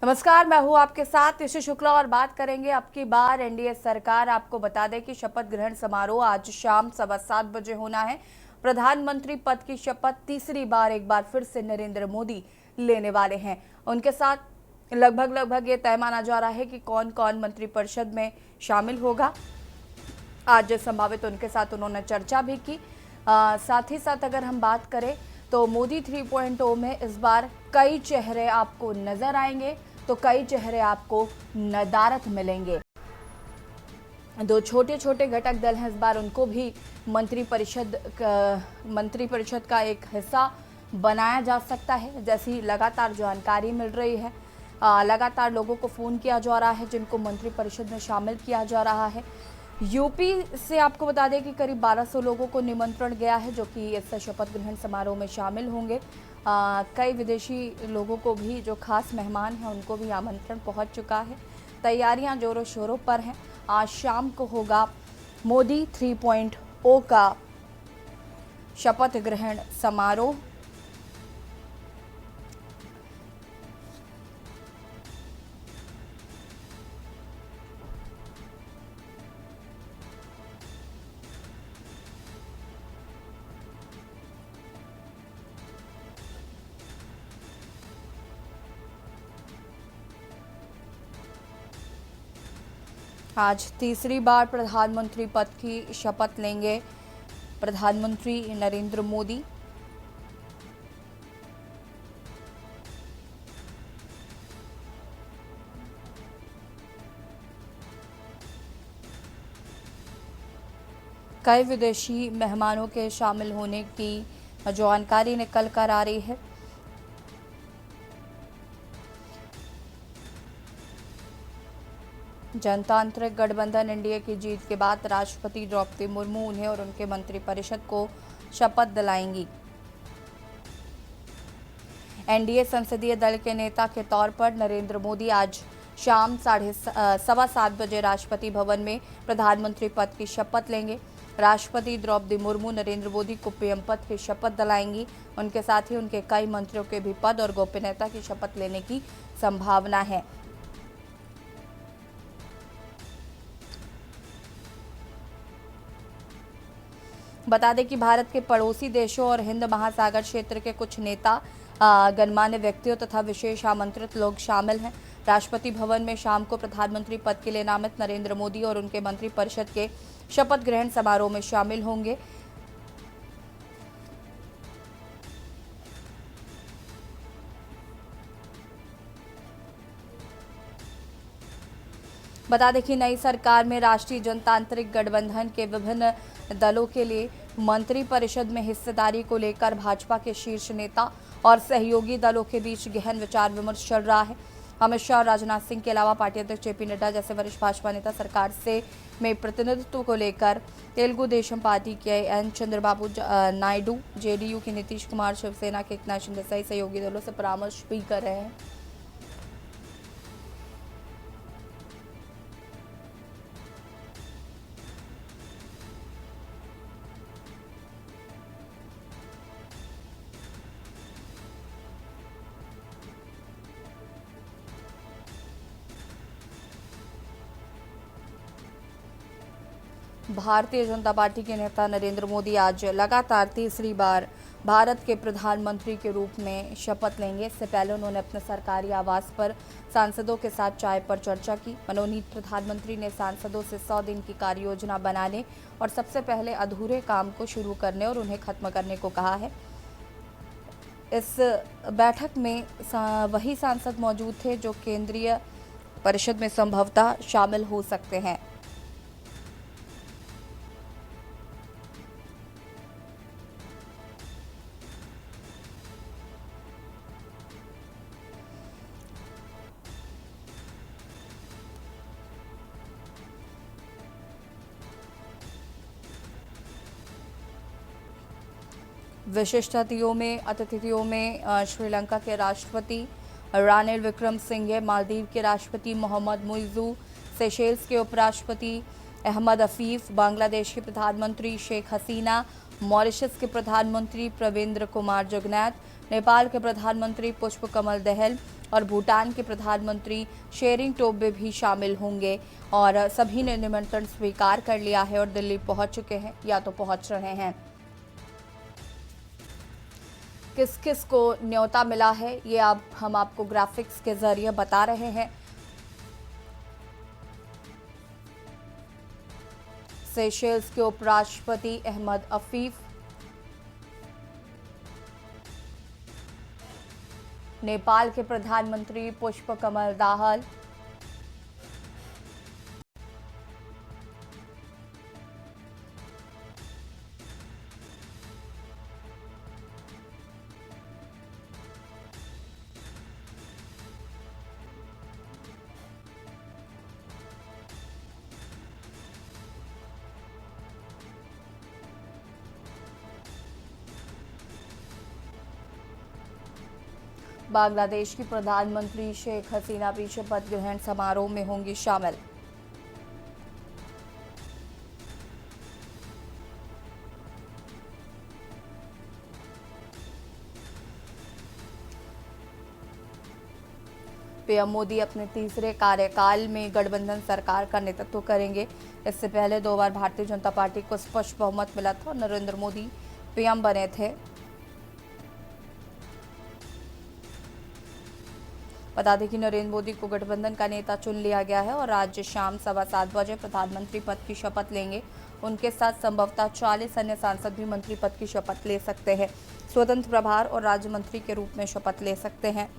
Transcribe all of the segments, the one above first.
नमस्कार, मैं हूं आपके साथ ऋषि शुक्ला और बात करेंगे अब की बार एनडीए सरकार। आपको बता दें कि शपथ ग्रहण समारोह आज शाम 7:15 बजे होना है। प्रधानमंत्री पद की शपथ तीसरी बार एक बार फिर से नरेंद्र मोदी लेने वाले हैं। उनके साथ लगभग ये तय माना जा रहा है कि कौन कौन मंत्रिपरिषद में शामिल होगा। आज संभावित उनके साथ उन्होंने चर्चा भी की। साथ ही साथ अगर हम बात करें तो मोदी 3.0 में इस बार कई चेहरे आपको नजर आएंगे, तो कई चेहरे आपको नदारद मिलेंगे। दो छोटे छोटे घटक दल हैं, इस बार उनको भी मंत्रिपरिषद का एक हिस्सा बनाया जा सकता है। जैसी लगातार जानकारी मिल रही है, लगातार लोगों को फ़ोन किया जा रहा है जिनको मंत्रिपरिषद में शामिल किया जा रहा है। यूपी से आपको बता दें कि करीब 1200 लोगों को निमंत्रण गया है जो कि इस शपथ ग्रहण समारोह में शामिल होंगे। कई विदेशी लोगों को भी, जो खास मेहमान हैं, उनको भी आमंत्रण पहुंच चुका है। तैयारियां जोरों शोरों पर हैं। आज शाम को होगा मोदी 3.0 का शपथ ग्रहण समारोह। आज तीसरी बार प्रधानमंत्री पद की शपथ लेंगे प्रधानमंत्री नरेंद्र मोदी। कई विदेशी मेहमानों के शामिल होने की जानकारी निकल कर आ रही है। जनतांत्रिक गठबंधन एनडीए की जीत के बाद राष्ट्रपति द्रौपदी मुर्मू उन्हें और उनके मंत्रिपरिषद को शपथ दिलाएंगी। एनडीए संसदीय दल के नेता के तौर पर नरेंद्र मोदी आज शाम 7:15 बजे राष्ट्रपति भवन में प्रधानमंत्री पद की शपथ लेंगे। राष्ट्रपति द्रौपदी मुर्मू नरेंद्र मोदी को पीएम पद की शपथ दिलाएंगी। उनके साथ ही उनके कई मंत्रियों के भी पद और गोपनीयता की शपथ लेने की संभावना है। बता दें कि भारत के पड़ोसी देशों और हिंद महासागर क्षेत्र के कुछ नेता, गणमान्य व्यक्तियों तथा विशेष आमंत्रित लोग शामिल हैं। राष्ट्रपति भवन में शाम को प्रधानमंत्री पद के लिए नामित नरेंद्र मोदी और उनके मंत्रिपरिषद के शपथ ग्रहण समारोह में शामिल होंगे। बता दें कि नई सरकार में राष्ट्रीय जनतांत्रिक गठबंधन के विभिन्न दलों के लिए मंत्रिपरिषद में हिस्सेदारी को लेकर भाजपा के शीर्ष नेता और सहयोगी दलों के बीच गहन विचार विमर्श चल रहा है। अमित शाह और राजनाथ सिंह के अलावा पार्टी अध्यक्ष जेपी नड्डा जैसे वरिष्ठ भाजपा नेता सरकार से में प्रतिनिधित्व को लेकर तेलुगु देशम पार्टी के एन चंद्रबाबू नायडू, जेडीयू के नीतीश कुमार, शिवसेना के एकनाथ शिंदे सहित सहयोगी दलों से परामर्श भी कर रहे हैं। भारतीय जनता पार्टी के नेता नरेंद्र मोदी आज लगातार तीसरी बार भारत के प्रधानमंत्री के रूप में शपथ लेंगे। इससे पहले उन्होंने अपने सरकारी आवास पर सांसदों के साथ चाय पर चर्चा की। मनोनीत प्रधानमंत्री ने सांसदों से 100 दिन की कार्य योजना बनाने और सबसे पहले अधूरे काम को शुरू करने और उन्हें खत्म करने को कहा है। इस बैठक में वही सांसद मौजूद थे जो केंद्रीय परिषद में संभवतः शामिल हो सकते हैं। विशिष्ट अतिथियों में श्रीलंका के राष्ट्रपति रानिल विक्रमसिंघे, मालदीव के राष्ट्रपति मोहम्मद मुइज़ू, सेशेल्स के उपराष्ट्रपति अहमद अफीफ, बांग्लादेश के प्रधानमंत्री शेख हसीना मॉरिशस के प्रधानमंत्री प्रविंद्र कुमार जुगनैथ, नेपाल के प्रधानमंत्री पुष्पकमल दहल और भूटान के प्रधानमंत्री शेरिंग टोब्गे भी शामिल होंगे और सभी ने निमंत्रण स्वीकार कर लिया है और दिल्ली पहुंच चुके हैं या तो पहुंच रहे हैं। किस किस को न्योता मिला है ये अब हम आपको ग्राफिक्स के जरिए बता रहे हैं। सेशेल्स के उपराष्ट्रपति अहमद अफीफ, नेपाल के प्रधानमंत्री पुष्पकमल दाहाल, बांग्लादेश की प्रधानमंत्री शेख हसीना भी शपथ ग्रहण समारोह में होंगी शामिल। पीएम मोदी अपने तीसरे कार्यकाल में गठबंधन सरकार का नेतृत्व करेंगे। इससे पहले 2 बार भारतीय जनता पार्टी को स्पष्ट बहुमत मिला था और नरेंद्र मोदी पीएम बने थे। बता दें कि नरेंद्र मोदी को गठबंधन का नेता चुन लिया गया है और आज शाम 7:15 बजे प्रधानमंत्री पद की शपथ लेंगे। उनके साथ संभवतः 40 अन्य सांसद भी मंत्री पद की शपथ ले सकते हैं। स्वतंत्र प्रभार और राज्य मंत्री के रूप में शपथ ले सकते हैं।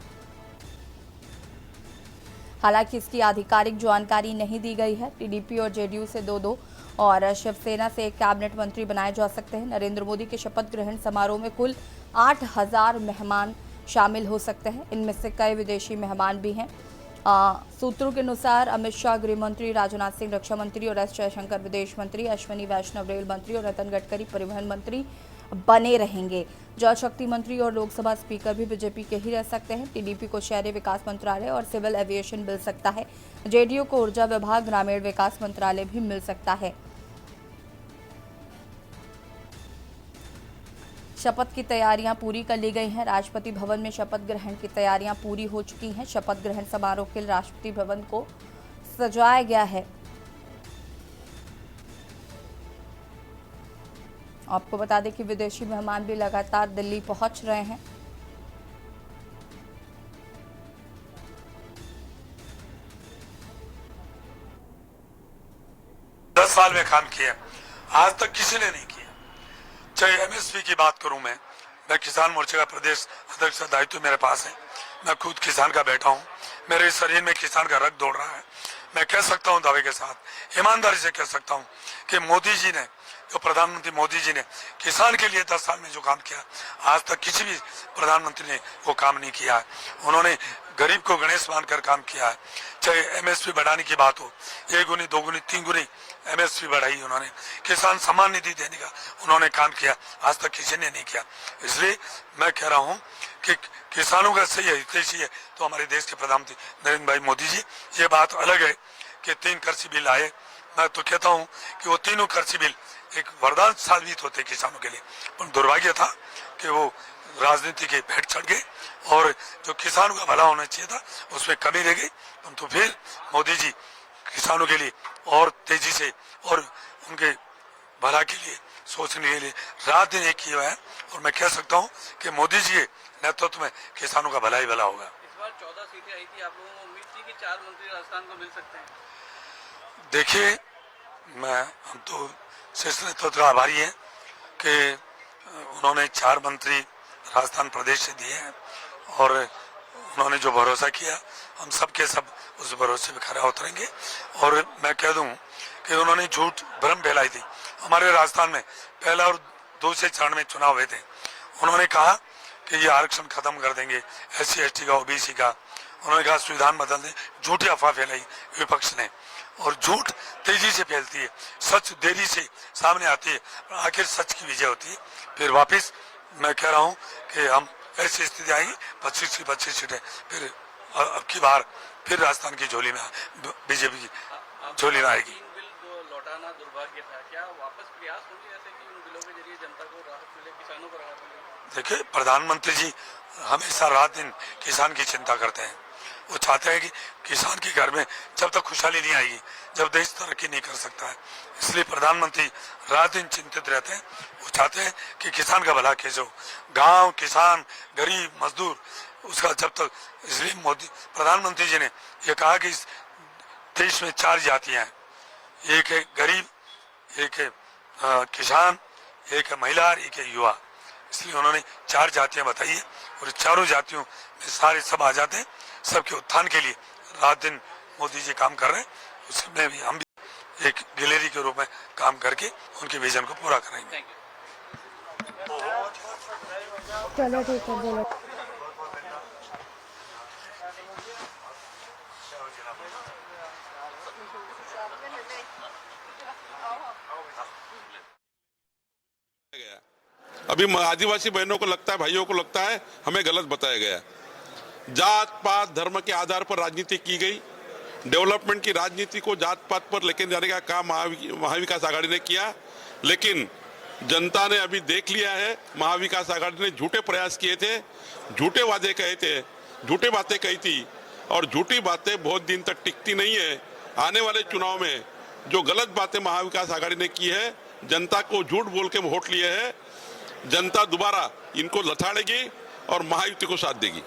हालांकि इसकी आधिकारिक जानकारी नहीं दी गई है। टीडीपी और जेडीयू से 2-2 और शिवसेना से 1 कैबिनेट मंत्री बनाए जा सकते हैं। नरेंद्र मोदी के शपथ ग्रहण समारोह में कुल 8000 मेहमान शामिल हो सकते हैं। इनमें से कई विदेशी मेहमान भी हैं। सूत्रों के अनुसार अमित शाह गृह मंत्री, राजनाथ सिंह रक्षा मंत्री और एस जयशंकर विदेश मंत्री, अश्विनी वैष्णव रेल मंत्री और नितिन गडकरी परिवहन मंत्री बने रहेंगे। जल शक्ति मंत्री और लोकसभा स्पीकर भी बीजेपी के ही रह सकते हैं। टीडीपी को शहरी विकास मंत्रालय और सिविल एविएशन मिल सकता है। जेडीयू को ऊर्जा विभाग, ग्रामीण विकास मंत्रालय भी मिल सकता है। शपथ की तैयारियां पूरी कर ली गई हैं। राष्ट्रपति भवन में शपथ ग्रहण की तैयारियां पूरी हो चुकी हैं। शपथ ग्रहण समारोह के लिए राष्ट्रपति भवन को सजाया गया है। आपको बता दें कि विदेशी मेहमान भी लगातार दिल्ली पहुंच रहे हैं। दस साल में काम किया, आज तक किसी ने नहीं किया। चाहे एमएसपी की बात करूं, मैं किसान मोर्चे का प्रदेश अध्यक्ष का दायित्व मेरे पास है। मैं खुद किसान का बेटा हूं। मेरे शरीर में किसान का रक्त दौड़ रहा है। मैं कह सकता हूं दावे के साथ, ईमानदारी से कह सकता हूं कि मोदी जी ने, जो प्रधानमंत्री मोदी जी ने किसान के लिए 10 साल में जो काम किया, आज तक किसी भी प्रधानमंत्री ने वो काम नहीं किया है। उन्होंने गरीब को गणेश मानकर काम किया है। चाहे एमएसपी बढ़ाने की बात हो, 1 गुनी 2 गुनी 3 गुनी एमएसपी बढ़ाई उन्होंने। किसान सम्मान निधि देने का उन्होंने काम किया, आज तक किसी ने नहीं किया। इसलिए मैं कह रहा हूं कि किसानों का सही हितैषी है तो हमारे देश के प्रधानमंत्री नरेंद्र भाई मोदी जी। ये बात अलग है कि 3 कृषि बिल आए। मैं तो कहता हूं कि वो तीनों कृषि बिल एक वरदान साबित होते किसानों के लिए, पर दुर्भाग्य था कि वो राजनीति के भेंट चढ़ गए और जो किसानों का भला होना चाहिए था उसमें कमी रह गई। परंतु फिर मोदी जी किसानों के लिए और तेजी से और उनके भला के लिए सोचने के लिए रात दिन एक किया है। और मैं कह सकता हूं कि मोदी जी के नेतृत्व में किसानों का भला ही भला होगा। इस बार 14 सीटें आई थी, आप लोगों को उम्मीद थी कि 4 मंत्री राजस्थान को मिल सकते हैं? देखिए, हम तो शीर्ष नेतृत्व का आभारी है कि उन्होंने 4 मंत्री राजस्थान प्रदेश से दिए हैं और उन्होंने जो भरोसा किया, हम सब के सब उस भरोसे पे खरा उतरेंगे। और मैं कह दूं कि उन्होंने झूठ भ्रम फैलाई थी। हमारे राजस्थान में पहला और दूसरे चरण में चुनाव हुए थे। उन्होंने कहा कि ये आरक्षण खत्म कर देंगे, SC ST का, OBC का। उन्होंने कहा संविधान बदल दें। झूठी अफवाह फैलाई विपक्ष ने, और झूठ तेजी से फैलती है, सच देरी से सामने आती है, आखिर सच की विजय होती है। फिर वापस मैं कह रहा हूं कि हम ऐसी स्थिति आएगी 25 की 25 सीटें फिर अब की बार फिर राजस्थान की झोली में, बीजेपी की झोली में आएगी। बिल लौटाना दुर्भाग्य था, क्या वापस प्रयास होंगे ऐसे कि उन बिलों के जरिए जनता को राहत मिले, किसानों को राहत मिले? देखिए, प्रधानमंत्री जी हमेशा रात दिन किसान की चिंता करते हैं। वो चाहते हैं कि किसान के घर में जब तक खुशहाली नहीं आएगी, जब देश तरक्की नहीं कर सकता है, इसलिए प्रधानमंत्री रात दिन चिंतित रहते हैं। वो चाहते हैं कि किसान का भला कैसे हो, गांव, किसान, गरीब, मजदूर, उसका जब तक, इसलिए मोदी प्रधानमंत्री जी ने ये कहा कि इस देश में 4 जातियां हैं, एक है गरीब, एक है किसान, एक है महिला, एक है युवा। इसलिए उन्होंने 4 जातियां बताई है और चारों जातियों में सारे सब आ जाते हैं। सबके उत्थान के लिए रात दिन मोदी जी काम कर रहे हैं। उसमें भी हम भी एक गैलरी के रूप में काम करके उनके विजन को पूरा करेंगे। चलो ठीक है, बोलो। अभी आदिवासी बहनों को लगता है, भाइयों को लगता है हमें गलत बताया गया। जात पात धर्म के आधार पर राजनीति की गई। डेवलपमेंट की राजनीति को जात पात पर लेकर जाने का काम महाविकास आघाड़ी ने किया, लेकिन जनता ने अभी देख लिया है महाविकास आघाड़ी ने झूठे प्रयास किए थे, झूठे वादे कहे थे, झूठे बातें कही थी और झूठी बातें बहुत दिन तक टिकती नहीं है। आने वाले चुनाव में जो गलत बातें महाविकास आघाड़ी ने की है, जनता को झूठ बोल के वोट लिए है, जनता दोबारा इनको लथाड़ेगी और महायुति को साथ देगी।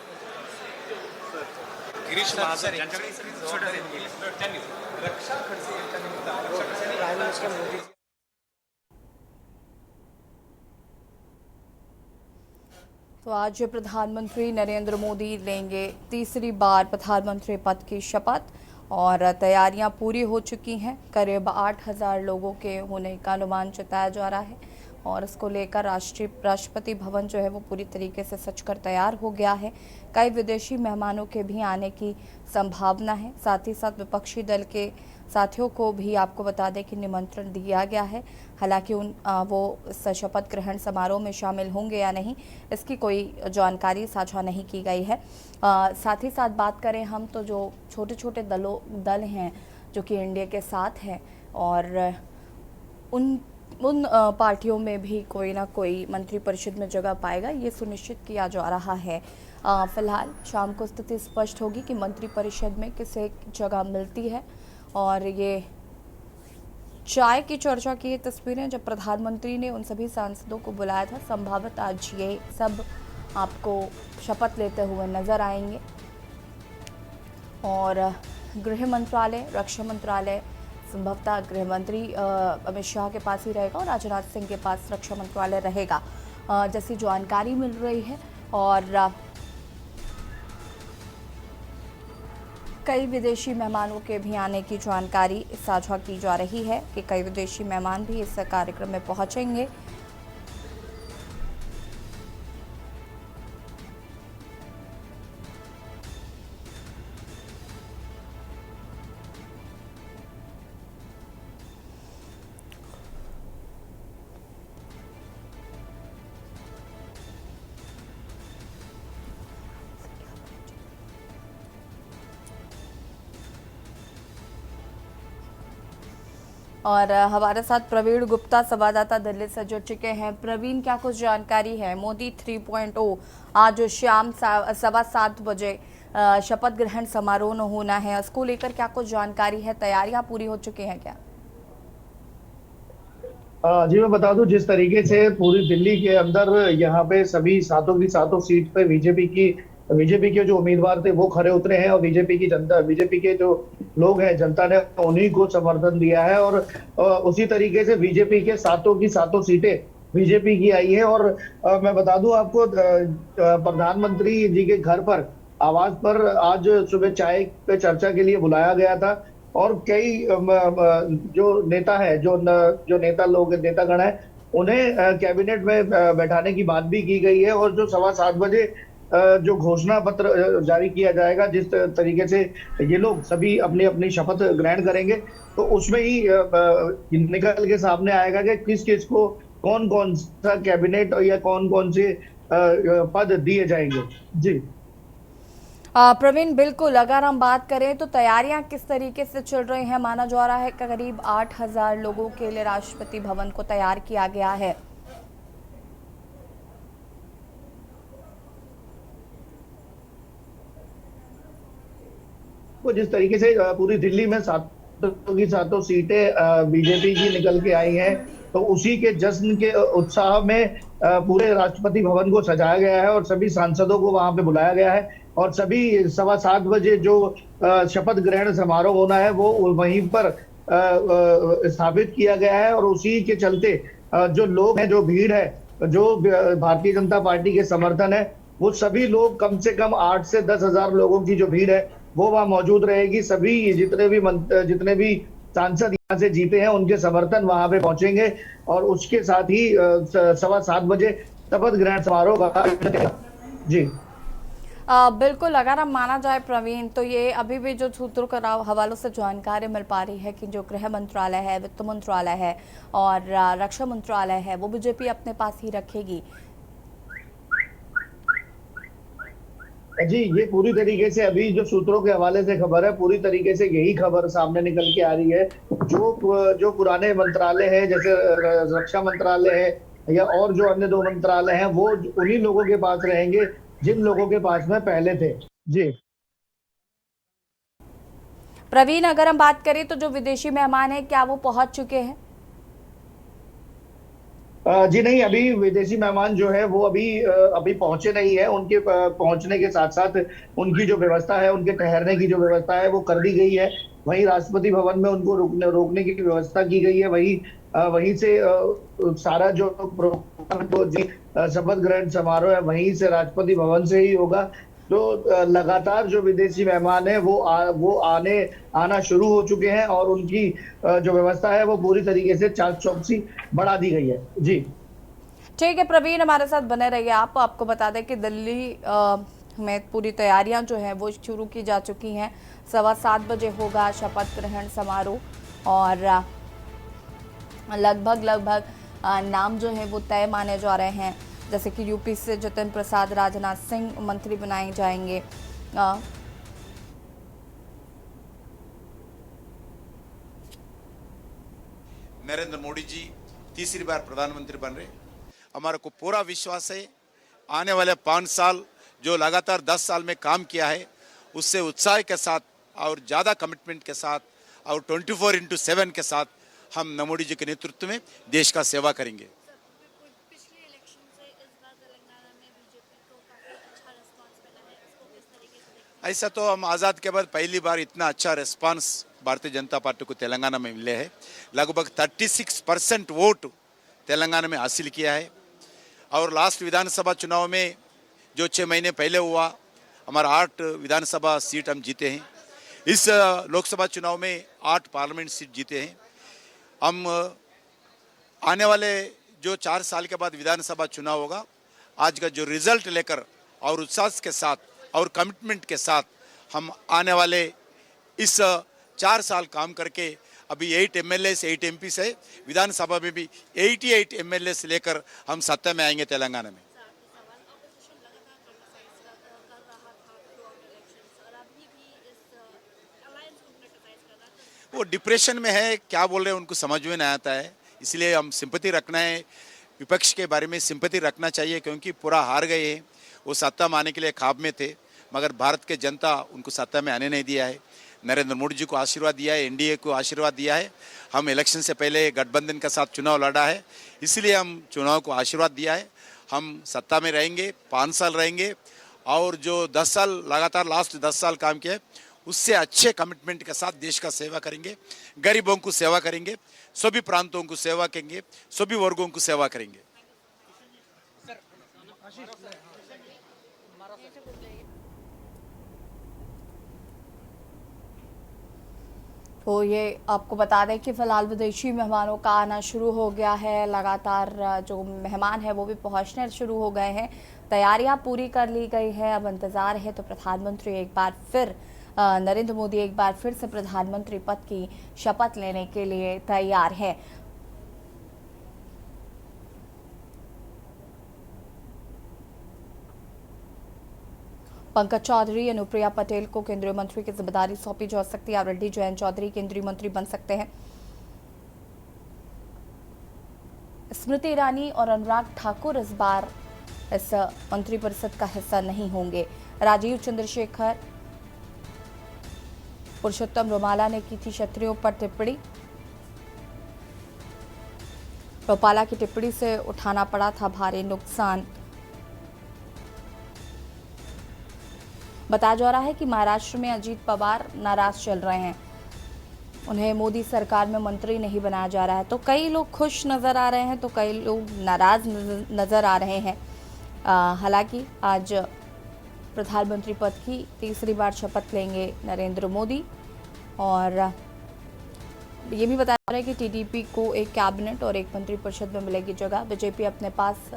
तो आज प्रधानमंत्री नरेंद्र मोदी लेंगे तीसरी बार प्रधानमंत्री पद की शपथ और तैयारियां पूरी हो चुकी हैं। करीब 8,000 लोगों के होने का अनुमान जताया जा रहा है और इसको लेकर राष्ट्रपति भवन जो है वो पूरी तरीके से सजकर तैयार हो गया है। कई विदेशी मेहमानों के भी आने की संभावना है। साथ ही साथ विपक्षी दल के साथियों को भी आपको बता दें कि निमंत्रण दिया गया है। हालांकि वो शपथ ग्रहण समारोह में शामिल होंगे या नहीं, इसकी कोई जानकारी साझा नहीं की गई है। साथ ही साथ बात करें हम तो जो छोटे छोटे दल हैं जो कि इंडिया के साथ हैं और उन पार्टियों में भी कोई ना कोई मंत्रिपरिषद में जगह पाएगा, ये सुनिश्चित किया जा रहा है। फिलहाल शाम को स्थिति स्पष्ट होगी कि मंत्रिपरिषद में किसे जगह मिलती है। और ये चाय की चर्चा की ये तस्वीरें जब प्रधानमंत्री ने उन सभी सांसदों को बुलाया था, संभवतः आज ये सब आपको शपथ लेते हुए नजर आएंगे। और गृह मंत्रालय, रक्षा मंत्रालय, संभवतः गृह मंत्री अमित शाह के पास ही रहेगा और राजनाथ सिंह के पास रक्षा मंत्रालय रहेगा, जैसी जानकारी मिल रही है। और कई विदेशी मेहमानों के भी आने की जानकारी साझा की जा रही है कि कई विदेशी मेहमान भी इस कार्यक्रम में पहुंचेंगे। और हमारे साथ प्रवीण गुप्ता संवाददाता दिल्ली से जुड़ चुके हैं। प्रवीण, क्या कुछ जानकारी है? मोदी 3.0 आज शाम 7:15 बजे शपथ ग्रहण समारोह होना है, उसको लेकर क्या कुछ जानकारी है? तैयारियां पूरी हो चुकी हैं क्या? जी मैं बता दूं, जिस तरीके से पूरी दिल्ली के अंदर यहाँ पे सभी सातों की सातों सीट पे बीजेपी के जो उम्मीदवार थे वो खरे उतरे हैं और बीजेपी के जो लोग हैं, जनता ने उन्हीं को समर्थन दिया है। और उसी तरीके से बीजेपी के सातों की सातों सीटें बीजेपी की आई है। और मैं बता दूं आपको, प्रधानमंत्री जी के घर पर, आवास पर आज सुबह चाय पे चर्चा के लिए बुलाया गया था और कई जो नेता है, जो नेतागण है, उन्हें कैबिनेट में बैठाने की बात भी की गई है। और जो 7:15 बजे जो घोषणा पत्र जारी किया जाएगा, जिस तरीके से ये लोग सभी अपनी अपनी शपथ ग्रहण करेंगे, तो उसमें ही निकल के सामने आएगा कि किस किस को कौन कौन सा कैबिनेट या कौन कौन से पद दिए जाएंगे। जी प्रवीण, बिल्कुल, अगर हम बात करें तो तैयारियां किस तरीके से चल रही हैं? माना जा रहा है कि करीब 8,000 लोगों के लिए राष्ट्रपति भवन को तैयार किया गया है। आपको जिस तरीके से पूरी दिल्ली में सातों की सातों सीटें बीजेपी की निकल के आई हैं, तो उसी के जश्न के उत्साह में पूरे राष्ट्रपति भवन को सजाया गया है और सभी सांसदों को वहां पे बुलाया गया है और सभी 7:15 बजे जो शपथ ग्रहण समारोह होना है वो वहीं पर स्थापित किया गया है। और उसी के चलते जो लोग हैं, जो भीड़ है, जो भारतीय जनता पार्टी के समर्थन है, वो सभी लोग कम से कम 8 से 10 हजार लोगों की जो भीड़ है वो वहां मौजूद रहेगी। सभी जितने भी सांसद यहाँ से जीते हैं उनके समर्थन वहां पे पहुंचेंगे और उसके साथ ही 7:15 बजे शपथ ग्रहण समारोह का जी बिल्कुल, अगर हम माना जाए प्रवीण, तो ये अभी भी जो सूत्रों के हवालों से जानकारी मिल पा रही है कि जो गृह मंत्रालय है, वित्त मंत्रालय है और रक्षा मंत्रालय है वो बीजेपी अपने पास ही रखेगी। जी, ये पूरी तरीके से अभी जो सूत्रों के हवाले से खबर है, पूरी तरीके से यही खबर सामने निकल के आ रही है। जो पुराने मंत्रालय है, जैसे रक्षा मंत्रालय है या और जो अन्य 2 मंत्रालय हैं, वो उन्हीं लोगों के पास रहेंगे जिन लोगों के पास में पहले थे। जी प्रवीण, अगर हम बात करें तो जो विदेशी मेहमान हैं क्या वो पहुंच चुके हैं? जी नहीं, अभी विदेशी मेहमान जो है वो अभी पहुंचे नहीं है। उनके पहुंचने के साथ साथ उनकी जो व्यवस्था है, उनके ठहरने की जो व्यवस्था है वो कर दी गई है। वहीं राष्ट्रपति भवन में उनको रोकने की व्यवस्था की गई है। वहीं से सारा जो शपथ ग्रहण समारोह है वहीं से राष्ट्रपति भवन से ही होगा। तो लगातार जो विदेशी मेहमान है वो आना शुरू हो चुके हैं और उनकी जो व्यवस्था है वो पूरी तरीके से चाक चौकसी बढ़ा दी गई है। जी ठीक है प्रवीण, हमारे साथ बने रहिए आप। आपको बता दें कि दिल्ली में पूरी तैयारियां जो हैं वो शुरू की जा चुकी हैं। 7:15 बजे होगा शपथ ग्रहण समारोह और लगभग नाम जो है वो तय माने जा रहे हैं, जैसे कि यूपी से जितेंद्र प्रसाद, राजनाथ सिंह मंत्री बनाए जाएंगे। नरेंद्र मोदी जी तीसरी बार प्रधानमंत्री बन रहे। हमारे को पूरा विश्वास है आने वाले 5 साल जो लगातार 10 साल में काम किया है उससे उत्साह के साथ और ज़्यादा कमिटमेंट के साथ और 24/7 के साथ हम मोदी जी के नेतृत्व में देश का सेवा करेंगे। पिछले इलेक्शन से इस बार तेलंगाना में बीजेपी को काफी अच्छा रिस्पांस मिला है, इसको किस तरीके से देखते हैं? ऐसा तो हम आज़ाद के बाद पहली बार इतना अच्छा रिस्पांस भारतीय जनता पार्टी को तेलंगाना में मिले हैं। लगभग 36% वोट तेलंगाना में हासिल किया है और लास्ट विधानसभा चुनाव में जो 6 महीने पहले हुआ हमारा 8 विधानसभा सीट हम जीते हैं। इस लोकसभा चुनाव में 8 पार्लियामेंट सीट जीते हैं। हम आने वाले जो 4 साल के बाद विधानसभा चुनाव होगा, आज का जो रिजल्ट लेकर और उत्साह के साथ और कमिटमेंट के साथ हम आने वाले इस 4 साल काम करके अभी 8 MLA 8 MP से विधानसभा में भी 88 MLA से लेकर हम सत्ता में आएंगे तेलंगाना में। वो डिप्रेशन में है, क्या बोल रहे हैं उनको समझ में नहीं आता है, इसलिए हम सिंपैथी रखना है। विपक्ष के बारे में सिंपैथी रखना चाहिए क्योंकि पूरा हार गए हैं। वो सत्ता में आने के लिए ख्वाब में थे मगर भारत के जनता उनको सत्ता में आने नहीं दिया है। नरेंद्र मोदी जी को आशीर्वाद दिया है, एनडीए को आशीर्वाद दिया है। हम इलेक्शन से पहले गठबंधन के साथ चुनाव लड़ा है, इसलिए हम चुनाव को आशीर्वाद दिया है। हम सत्ता में रहेंगे, 5 साल रहेंगे और जो 10 साल लगातार लास्ट 10 साल काम किया उससे अच्छे कमिटमेंट के साथ देश का सेवा करेंगे, गरीबों को सेवा करेंगे, सभी प्रांतों को सेवा करेंगे, सभी वर्गों को सेवा करेंगे। तो ये आपको बता दें कि फिलहाल विदेशी मेहमानों का आना शुरू हो गया है। लगातार जो मेहमान है वो भी पहुंचने शुरू हो गए हैं। तैयारियां पूरी कर ली गई है। अब इंतजार है तो प्रधानमंत्री एक बार फिर नरेंद्र मोदी एक बार फिर से प्रधानमंत्री पद की शपथ लेने के लिए तैयार है। पंकज चौधरी, अनुप्रिया पटेल को केंद्रीय मंत्री की जिम्मेदारी सौंपी जा सकती है। रेड्डी जयंत चौधरी केंद्रीय मंत्री बन सकते हैं। स्मृति ईरानी और अनुराग ठाकुर इस बार इस मंत्रिपरिषद का हिस्सा नहीं होंगे। राजीव चंद्रशेखर पुरुषोत्तम रुमाला ने की थी क्षत्रियों पर टिप्पणी। रूपाला की टिप्पणी से उठाना पड़ा था भारी नुकसान। बताया जा रहा है कि महाराष्ट्र में अजीत पवार नाराज चल रहे हैं, उन्हें मोदी सरकार में मंत्री नहीं बनाया जा रहा है। तो कई लोग खुश नजर आ रहे हैं तो कई लोग नाराज नजर आ रहे हैं। हालांकि आज प्रधानमंत्री पद की तीसरी बार शपथ लेंगे नरेंद्र मोदी और ये भी बताया जा रहा है कि टीडीपी को एक कैबिनेट और एक मंत्रिपरिषद में मिलेगी जगह। बीजेपी अपने पास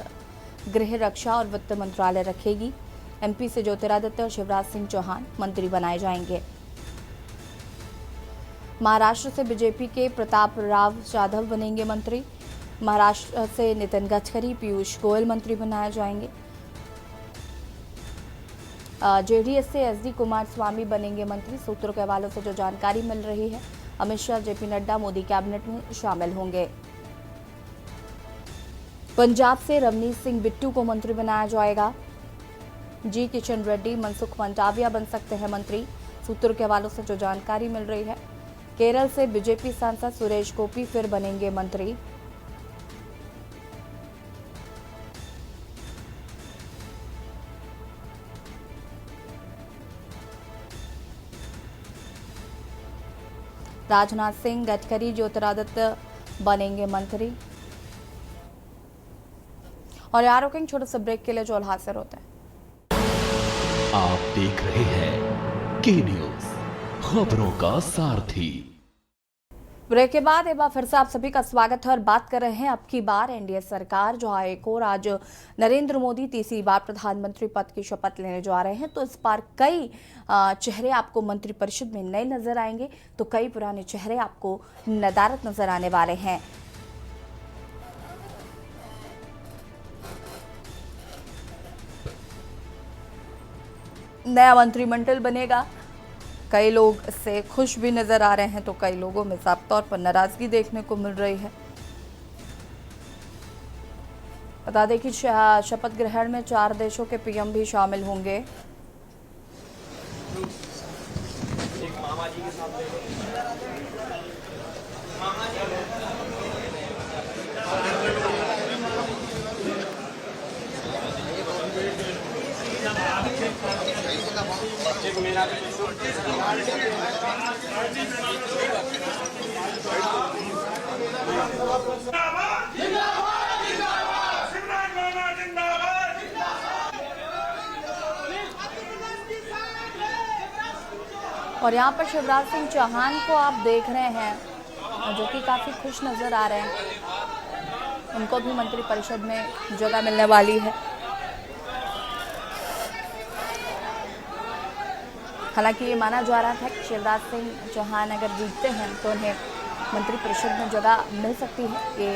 गृह, रक्षा और वित्त मंत्रालय रखेगी। एमपी से ज्योतिरादित्य और शिवराज सिंह चौहान मंत्री बनाए जाएंगे। महाराष्ट्र से बीजेपी के प्रताप राव जाधव बनेंगे मंत्री। महाराष्ट्र से नितिन गडकरी, पीयूष गोयल मंत्री बनाए जाएंगे। जेडीएस से एसडी कुमारस्वामी बनेंगे मंत्री। सूत्रों के हवालों से जो जानकारी मिल रही है, अमित शाह, जेपी नड्डा मोदी कैबिनेट में शामिल होंगे। पंजाब से रवनीत सिंह बिट्टू को मंत्री बनाया जाएगा। जी किशन रेड्डी, मनसुख मंडाविया बन सकते हैं मंत्री। सूत्रों के हवालों से जो जानकारी मिल रही है, केरल से बीजेपी सांसद सुरेश गोपी फिर बनेंगे मंत्री। राजनाथ सिंह, गडकरी, ज्योतिरादित्य बनेंगे मंत्री। और यार रुकेंगे छोटे से ब्रेक के लिए, जो हाजिर होते हैं। आप देख रहे हैं के न्यूज, खबरों का सारथी। ब्रेक के बाद एक बार फिर से आप सभी का स्वागत है और बात कर रहे हैं अब की बार एनडीए सरकार जो है एक और आज नरेंद्र मोदी तीसरी बार प्रधानमंत्री पद की शपथ लेने जा रहे हैं। तो इस बार कई चेहरे आपको मंत्रिपरिषद में नए नजर आएंगे तो कई पुराने चेहरे आपको नदारद नजर आने वाले हैं। नया मंत्रिमंडल बनेगा, कई लोग इससे खुश भी नजर आ रहे हैं तो कई लोगों में साफ तौर पर नाराजगी देखने को मिल रही है। बता दें कि शपथ ग्रहण में 4 देशों के पीएम भी शामिल होंगे। और यहाँ पर शिवराज सिंह चौहान को आप देख रहे हैं जो कि काफी खुश नजर आ रहे हैं। उनको भी मंत्रिपरिषद में जगह मिलने वाली है। हालांकि ये माना जा रहा था कि शिवराज सिंह चौहान अगर जीतते हैं तो उन्हें मंत्रिपरिषद में जगह मिल सकती है। ये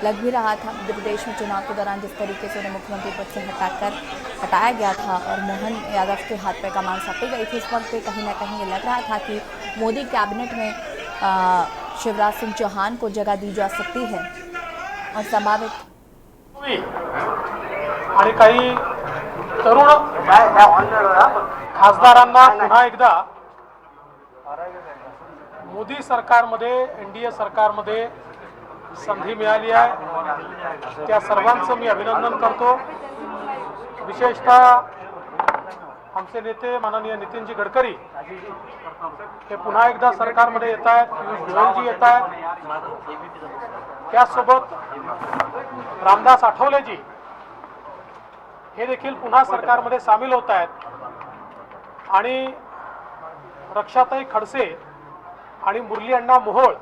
लग भी रहा था मध्य प्रदेश में चुनाव के दौरान जिस तरीके से उन्हें मुख्यमंत्री पद से हटाया गया था और मोहन यादव के हाथ पे कमान सौंपी गई थी। इस वक्त पे कहीं ना कहीं ये लग रहा था कि मोदी कैबिनेट में शिवराज सिंह चौहान को जगह दी जा सकती है और संभावित आणि काही तरुण खासदारांना पुन्हा एकदा मोदी सरकारमध्ये एनडीए सरकारमध्ये संधी मिळाली आहे। त्या सर्वांचं मी अभिनंदन करतो। विशेषतः आमचे नेते माननीय नितीनजी गडकरी हे पुन्हा एकदा सरकारमध्ये येत आहेत, पीयूष गोयलजी येत आहेत, त्यासोबत रामदास आठवलेजी हे देखील पुन्हा सरकारमध्ये सामील होत आहेत आणि रक्षाताई खडसे आणि मुरली अण्णा मोहोळ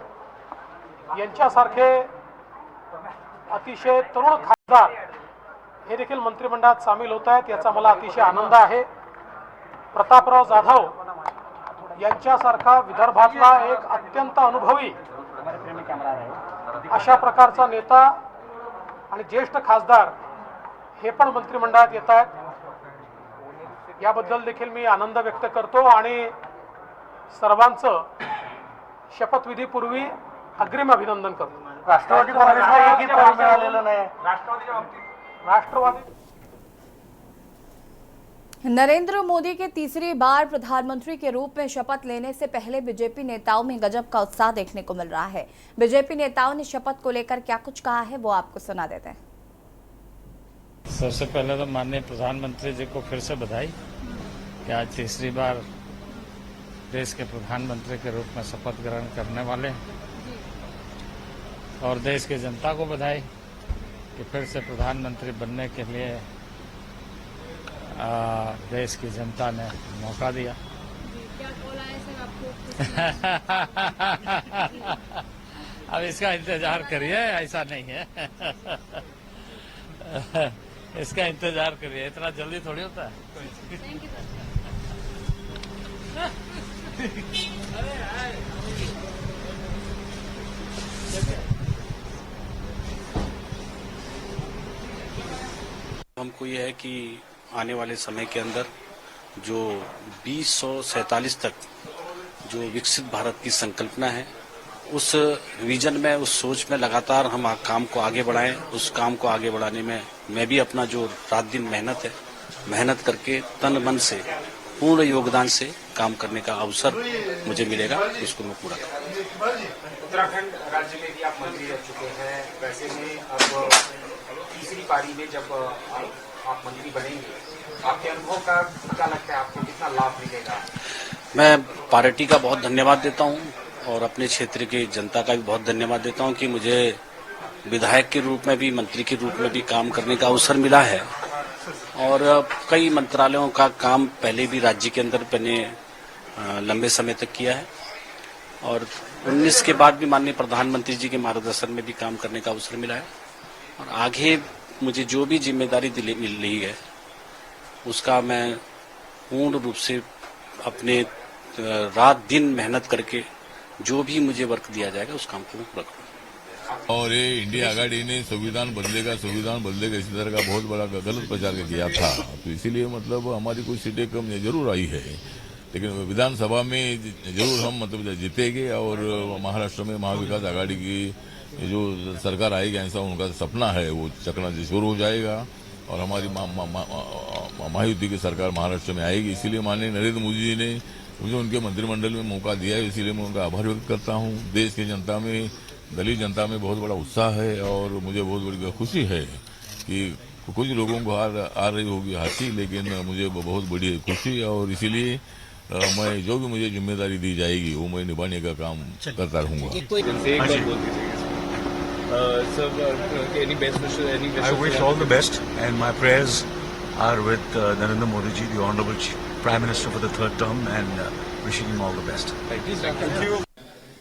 यांच्यासारखे अतिशय तरुण खासदार हे देखील मंत्रिमंडळात सामील होत आहेत, याचा मला अतिशय आनंद आहे। प्रतापराव जाधव यांच्यासारखा विदर्भातला एक अत्यंत अनुभवी अशा प्रकारचा नेता आणि ज्येष्ठ खासदार हे पण मंत्रिमंडळात येत आहेत, याबद्दल देखील मी आनंद व्यक्त करतो आणि सर्वांचं शपथविधीपूर्वी अग्रिम अभिनंदन करतो। राष्ट्रवादी काँग्रेसला एकही पद मिळालेलं नाही। राष्ट्रवादी नरेंद्र मोदी के तीसरी बार प्रधानमंत्री के रूप में शपथ लेने से पहले बीजेपी नेताओं में गजब का उत्साह देखने को मिल रहा है। बीजेपी नेताओं ने शपथ को लेकर क्या कुछ कहा है वो आपको सुना देते हैं। सबसे पहले तो माननीय प्रधानमंत्री जी को फिर से बधाई कि आज तीसरी बार देश के प्रधानमंत्री के रूप में शपथ ग्रहण करने वाले हैं, और देश की जनता को बधाई कि फिर से प्रधानमंत्री बनने के लिए देश की जनता ने मौका दिया। क्या कॉल आया सर आपको? अब इसका इंतजार करिए, ऐसा नहीं है। इसका इंतजार करिए, इतना जल्दी थोड़ी होता है। Thank you sir. हमको ये है कि आने वाले समय के अंदर जो 2047 तक जो विकसित भारत की संकल्पना है, उस विजन में, उस सोच में लगातार हम काम को आगे बढ़ाएं। उस काम को आगे बढ़ाने में मैं भी अपना जो रात दिन मेहनत करके तन मन से पूर्ण योगदान से काम करने का अवसर मुझे मिलेगा, उसको मैं पूरा करूँगा। उत्तराखंड राज्य में भी आप मंत्री रह चुके हैं, वैसे में अब तीसरी पारी में जब आप मंत्री बनेंगे, आपके अनुभव का क्या लगता है, आपको कितना लाभ मिलेगा? मैं पार्टी का बहुत धन्यवाद देता हूं और अपने क्षेत्र की जनता का भी बहुत धन्यवाद देता हूं कि मुझे विधायक के रूप में भी, मंत्री के रूप में भी काम करने का अवसर मिला है। और कई मंत्रालयों का काम पहले भी राज्य के अंदर मैंने लंबे समय तक किया है, और 19 के बाद भी माननीय प्रधानमंत्री जी के मार्गदर्शन में भी काम करने का अवसर मिला है। और आगे मुझे जो भी जिम्मेदारी मिल रही है, उसका मैं पूर्ण रूप से अपने रात दिन मेहनत करके जो भी मुझे वर्क दिया जाएगा उस काम को मैं पूरा करूँगा। और ये इंडिया आघाड़ी ने संविधान बदलेगा इसी तरह का बहुत बड़ा गलत प्रचार किया था, तो इसीलिए मतलब हमारी कुछ सीटें कम जरूर आई है, लेकिन विधानसभा में जरूर हम मतलब जीतेंगे। और महाराष्ट्र में महाविकास आघाड़ी की जो सरकार आएगी, ऐसा उनका सपना है, वो चकनाचूर हो जाएगा और हमारी महायुति की सरकार महाराष्ट्र में आएगी। इसीलिए माननीय नरेंद्र मोदी जी ने मुझे उनके मंत्रिमंडल में मौका दिया है, इसीलिए मैं उनका आभार व्यक्त करता हूँ। देश की जनता में, दलित जनता में बहुत बड़ा उत्साह है और मुझे बहुत बड़ी खुशी है कि कुछ लोगों को आ रही होगी हंसी, लेकिन मुझे बहुत बड़ी खुशी है। और इसीलिए मैं जो भी मुझे जिम्मेदारी दी जाएगी वो मैं निभाने का काम करता रहूँगा। I wish all the best, and my prayers are with Narendra Modi ji, the Honorable Prime Minister for the third term, and wishing him all the best. Thank you.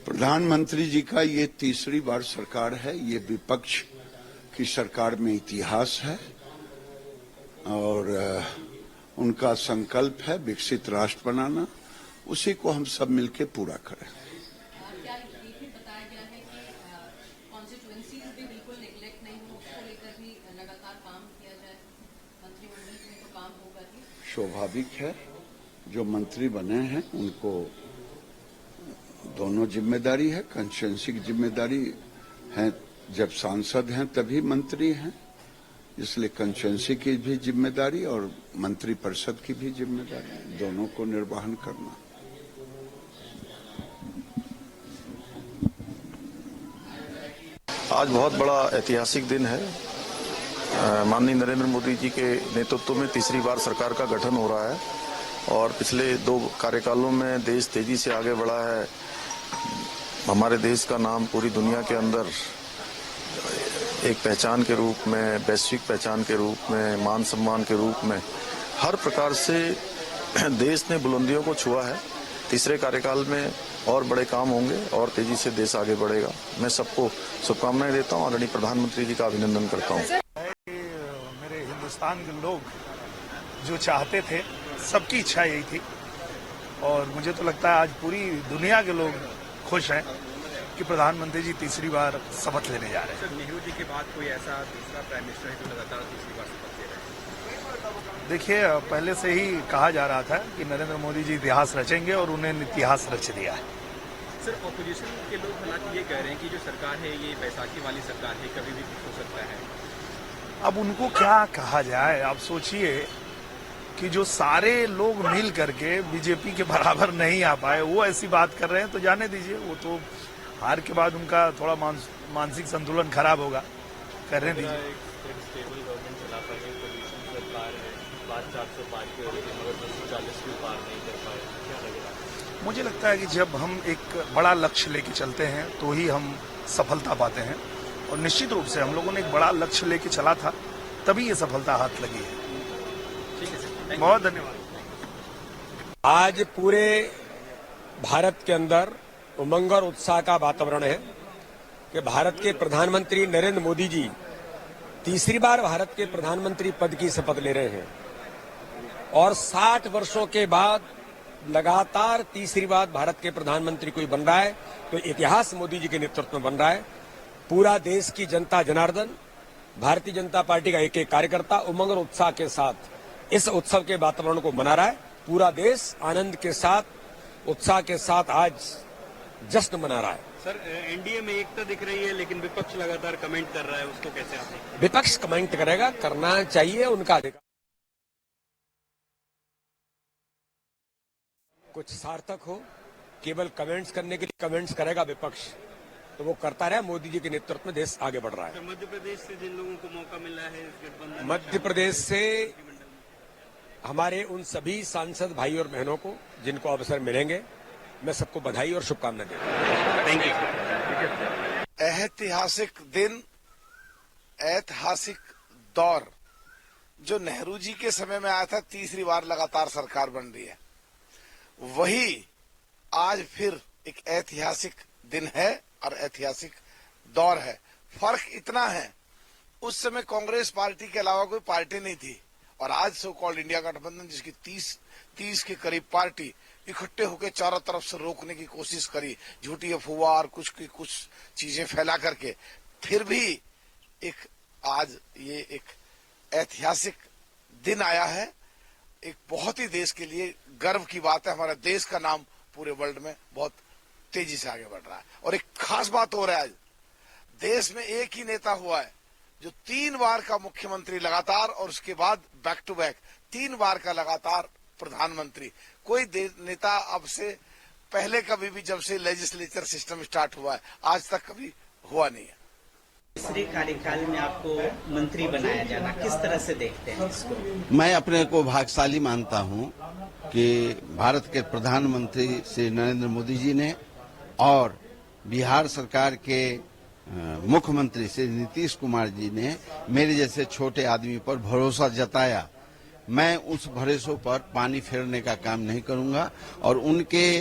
प्रधानमंत्री जी का ये तीसरी बार सरकार है, ये विपक्ष की सरकार में इतिहास है और उनका संकल्प है विकसित राष्ट्र बनाना, उसी को हम सब मिलकर पूरा करें। स्वाभाविक है, जो मंत्री बने हैं उनको दोनों जिम्मेदारी है, कंस्टिट्यूएंसी की जिम्मेदारी है, जब सांसद हैं तभी मंत्री हैं, इसलिए कंस्टिट्यूएंसी की भी जिम्मेदारी और मंत्री परिषद की भी जिम्मेदारी, दोनों को निर्वहन करना। आज बहुत बड़ा ऐतिहासिक दिन है। माननीय नरेंद्र मोदी जी के नेतृत्व में तीसरी बार सरकार का गठन हो रहा है और पिछले 2 कार्यकालों में देश तेजी से आगे बढ़ा है। हमारे देश का नाम पूरी दुनिया के अंदर एक पहचान के रूप में, वैश्विक पहचान के रूप में, मान सम्मान के रूप में हर प्रकार से देश ने बुलंदियों को छुआ है। तीसरे कार्यकाल में और बड़े काम होंगे और तेजी से देश आगे बढ़ेगा। मैं सबको शुभकामनाएं देता हूं, आदरणीय प्रधानमंत्री जी का अभिनंदन करता हूं। मेरे हिंदुस्तान के लोग जो चाहते थे, सबकी इच्छा यही थी और मुझे तो लगता है आज पूरी दुनिया के लोग खुश हैं कि प्रधानमंत्री जी तीसरी बार शपथ लेने जा रहे हैं। नेहरू जी के बाद कोई ऐसा दूसरा प्राइम मिनिस्टर है जो लगातार तीसरी बार शपथ ले रहे हैं? देखिए, पहले से ही कहा जा रहा था कि नरेंद्र मोदी जी इतिहास रचेंगे और उन्हें इतिहास रच दिया है। सर, ऑपोजिशन के लोग हालांकि ये कह रहे हैं कि जो सरकार है ये बैसाखी वाली सरकार है, कभी भी कुछ हो सकता है। अब उनको क्या कहा जाए, आप सोचिए कि जो सारे लोग मिल करके बीजेपी के बराबर नहीं आ पाए, वो ऐसी बात कर रहे हैं, तो जाने दीजिए। वो तो हार के बाद उनका थोड़ा मानसिक संतुलन खराब होगा, करने दीजिए। मुझे लगता है कि जब हम एक बड़ा लक्ष्य लेके चलते हैं तो ही हम सफलता पाते हैं, और निश्चित रूप से हम लोगों ने एक बड़ा लक्ष्य लेके चला था, तभी ये सफलता हाथ लगी है। बहुत धन्यवाद। आज पूरे भारत के अंदर उमंग और उत्साह का वातावरण है कि भारत के प्रधानमंत्री नरेंद्र मोदी जी तीसरी बार भारत के प्रधानमंत्री पद की शपथ ले रहे हैं, और 60 वर्षों के बाद लगातार तीसरी बार भारत के प्रधानमंत्री कोई बन रहा है तो इतिहास मोदी जी के नेतृत्व में बन रहा है। पूरा देश की जनता जनार्दन, भारतीय जनता पार्टी का एक एक कार्यकर्ता उमंग और उत्साह के साथ इस उत्सव के वातावरण को मना रहा है। पूरा देश आनंद के साथ, उत्साह के साथ आज जश्न मना रहा है। सर, एनडीए में एकता दिख रही है, लेकिन विपक्ष लगातार कमेंट कर रहा है, उसको कैसे आप देखते हैं? विपक्ष कमेंट करेगा, करना चाहिए, उनका अधिकार। कुछ सार्थक हो, केवल कमेंट्स करने के लिए कमेंट्स करेगा विपक्ष, तो वो करता रहा। मोदी जी के नेतृत्व में देश आगे बढ़ रहा है। मध्य प्रदेश से जिन लोगों को मौका मिला है इस गठबंधन, मध्य प्रदेश से हमारे उन सभी सांसद भाई और बहनों को जिनको अवसर मिलेंगे, मैं सबको बधाई और शुभकामनाएं देता हूं। Thank you. ऐतिहासिक दिन, ऐतिहासिक दौर जो नेहरू जी के समय में आया था, तीसरी बार लगातार सरकार बन रही है, वही आज फिर एक ऐतिहासिक दिन है और ऐतिहासिक दौर है। फर्क इतना है, उस समय कांग्रेस पार्टी के अलावा कोई पार्टी नहीं थी, और आज सो कॉल्ड इंडिया गठबंधन जिसकी 30 के करीब पार्टी इकट्ठे होकर चारों तरफ से रोकने की कोशिश करी, झूठी अफवाह और कुछ चीजें फैला करके, फिर भी एक आज ये एक ऐतिहासिक दिन आया है। एक बहुत ही देश के लिए गर्व की बात है। हमारा देश का नाम पूरे वर्ल्ड में बहुत तेजी से आगे बढ़ रहा है, और एक खास बात हो रहा है, आज देश में एक ही नेता हुआ है जो 3 बार का मुख्यमंत्री लगातार, और उसके बाद बैक टू बैक 3 बार का लगातार प्रधानमंत्री। कोई नेता अब से पहले कभी भी, जब से लेजिस्लेचर सिस्टम स्टार्ट हुआ है, आज तक कभी हुआ नहीं है। तीसरे कार्यकाल में आपको मंत्री बनाया जाना, किस तरह से देखते हैं इसको? मैं अपने को भाग्यशाली मानता हूं कि भारत के प्रधानमंत्री श्री नरेंद्र मोदी जी ने और बिहार सरकार के मुख्यमंत्री श्री नीतीश कुमार जी ने मेरे जैसे छोटे आदमी पर भरोसा जताया। मैं उस भरोसे पर पानी फेरने का काम नहीं करूंगा, और उनके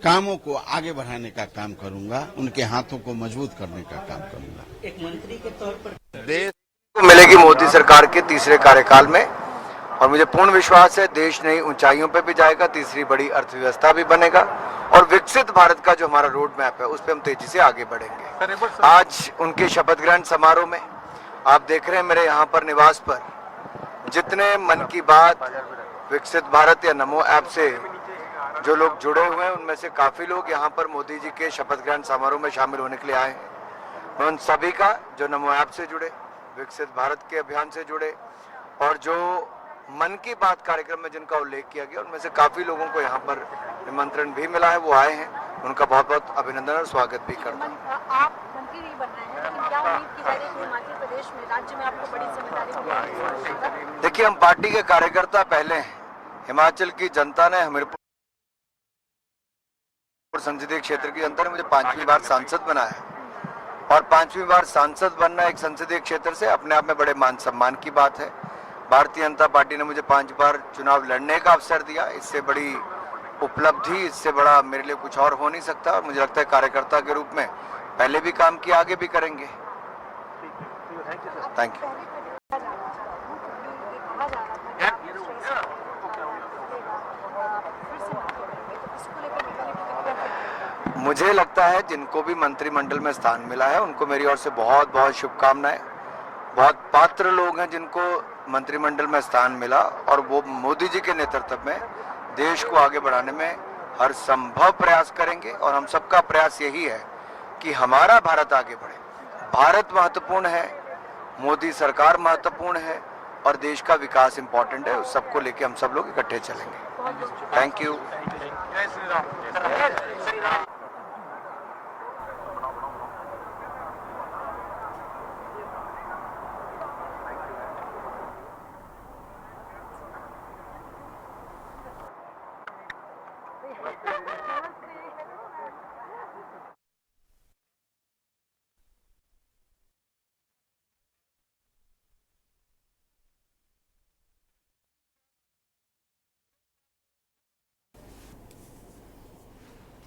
कामों को आगे बढ़ाने का काम करूंगा, उनके हाथों को मजबूत करने का काम करूंगा। एक मंत्री के तौर पर देश को मिलेगी मोदी सरकार के तीसरे कार्यकाल में, और मुझे पूर्ण विश्वास है देश नई ऊंचाइयों पर भी जाएगा, तीसरी बड़ी अर्थव्यवस्था भी बनेगा, और विकसित भारत का जो हमारा रोड मैप है उस पर हम तेजी से आगे बढ़ेंगे। आज उनके शपथ ग्रहण समारोह में आप देख रहे हैं मेरे यहाँ पर निवास पर जितने मन की बात, विकसित भारत या नमो ऐप से जो लोग जुड़े हुए हैं, उनमें से काफी लोग यहाँ पर मोदी जी के शपथ ग्रहण समारोह में शामिल होने के लिए आए हैं। मैं उन सभी का जो नमो ऐप से जुड़े, विकसित भारत के अभियान से जुड़े, और जो मन की बात कार्यक्रम में जिनका उल्लेख किया गया, उनमें से काफी लोगों को यहाँ पर निमंत्रण भी मिला है, वो आए हैं, उनका बहुत बहुत अभिनंदन और स्वागत भी करता हूँ। आप मंत्री नहीं बन रहे हैं, लेकिन क्या उम्मीद की जा रही है कि हिमाचल प्रदेश में, राज्य में आपको बड़ी जिम्मेदारी? देखिए, हम पार्टी के कार्यकर्ता पहले हैं। हिमाचल की जनता ने, हमीरपुर संसदीय क्षेत्र की जनता ने मुझे 5वीं बार सांसद बनाया है, और 5वीं बार सांसद बनना एक संसदीय क्षेत्र से अपने आप में बड़े मान सम्मान की बात है। भारतीय जनता पार्टी ने मुझे 5 बार चुनाव लड़ने का अवसर दिया, इससे बड़ी उपलब्धि, इससे बड़ा मेरे लिए कुछ और हो नहीं सकता, और मुझे लगता है कार्यकर्ता के रूप में पहले भी काम किया, आगे भी करेंगे। Thank you. मुझे लगता है जिनको भी मंत्रिमंडल में स्थान मिला है उनको मेरी ओर से बहुत बहुत शुभकामनाएं। बहुत पात्र लोग हैं जिनको मंत्रिमंडल में स्थान मिला, और वो मोदी जी के नेतृत्व में देश को आगे बढ़ाने में हर संभव प्रयास करेंगे, और हम सबका प्रयास यही है कि हमारा भारत आगे बढ़े। भारत महत्वपूर्ण है, मोदी सरकार महत्वपूर्ण है, और देश का विकास इंपॉर्टेंट है, उस सबको लेके हम सब लोग इकट्ठे चलेंगे। Thank you.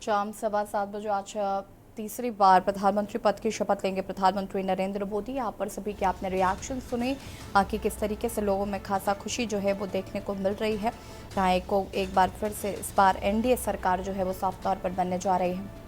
शाम 7:15 बजे आज तीसरी बार प्रधानमंत्री पद की शपथ लेंगे प्रधानमंत्री नरेंद्र मोदी। यहाँ पर सभी के आपने रिएक्शन सुने कि किस तरीके से लोगों में खासा खुशी जो है वो देखने को मिल रही है। जहाँ एक बार फिर से इस बार एनडीए सरकार जो है वो साफ तौर पर बनने जा रही है।